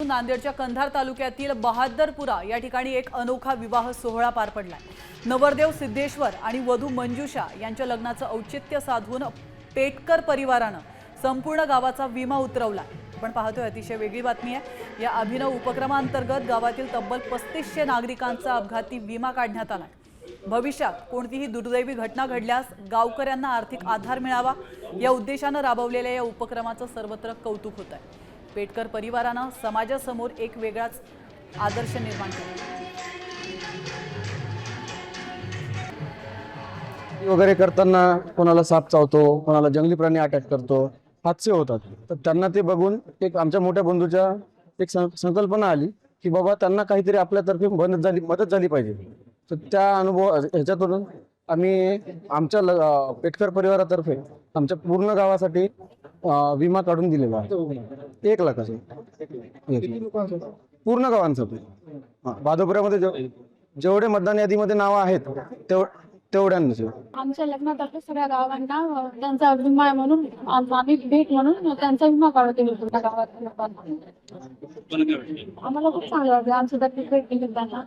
नांदेडच्या कंधार तालुक्यातील बहादरपुरा या ठिकाणी एक अनोखा विवाह सोहळा पार पडलाय। नवरदेव सिद्धेश्वर आणि वधू मंजुषा यांच्या लग्नाचं औचित्य साधून पेटकर परिवारानं संपूर्ण गावाचा विमा उतरवला। आपण पाहतोय अतिशय वेगळी बातमी आहे। या अभिनव उपक्रमांतर्गत गावातील तब्बल 3500 नागरिकांचा अपघाती विमा काढण्यात आला। भविष्यात कोणतीही दुर्दैवी घटना घडल्यास गावकऱ्यांना आर्थिक आधार मिळावा या उद्देशाने राबवलेल्या या उपक्रमाचं सर्वत्र कौतुक होत आहे। पेटकर परिवारानं समाजासमोर एक वेगळाच आदर्श निर्माण केला। वगैरे करताना कोणाला साप चावतो, कोणाला जंगली प्राणी अटॅक करतो, हादसे होतात। तर त्यांना ते बघून एक आमच्या मोठ्या बंधूच्या एक संकल्पना आली की बाबा त्यांना काहीतरी आपल्यातर्फे मदत झाली पाहिजे। तर त्या ह्याच्यातून आम्ही आमच्या पेटकर परिवारातर्फे आमच्या पूर्ण गावासाठी विमा काढून दिलेला आहे। 1 लाखाचा पूर्ण गावांसाठी। बहादरपुरामध्ये जेवढे मतदान यादीमध्ये नावं आहेत तेवढ्यांचे आमच्या लग्नातर्फे सगळ्या गावांना त्यांचा विमा म्हणून आम्ही भेट म्हणून त्यांचा विमा काढून पूर्ण गावात लोकांना। आम्हाला खूप चांगलं वाटलं आमच्या भेट दिली त्यांना।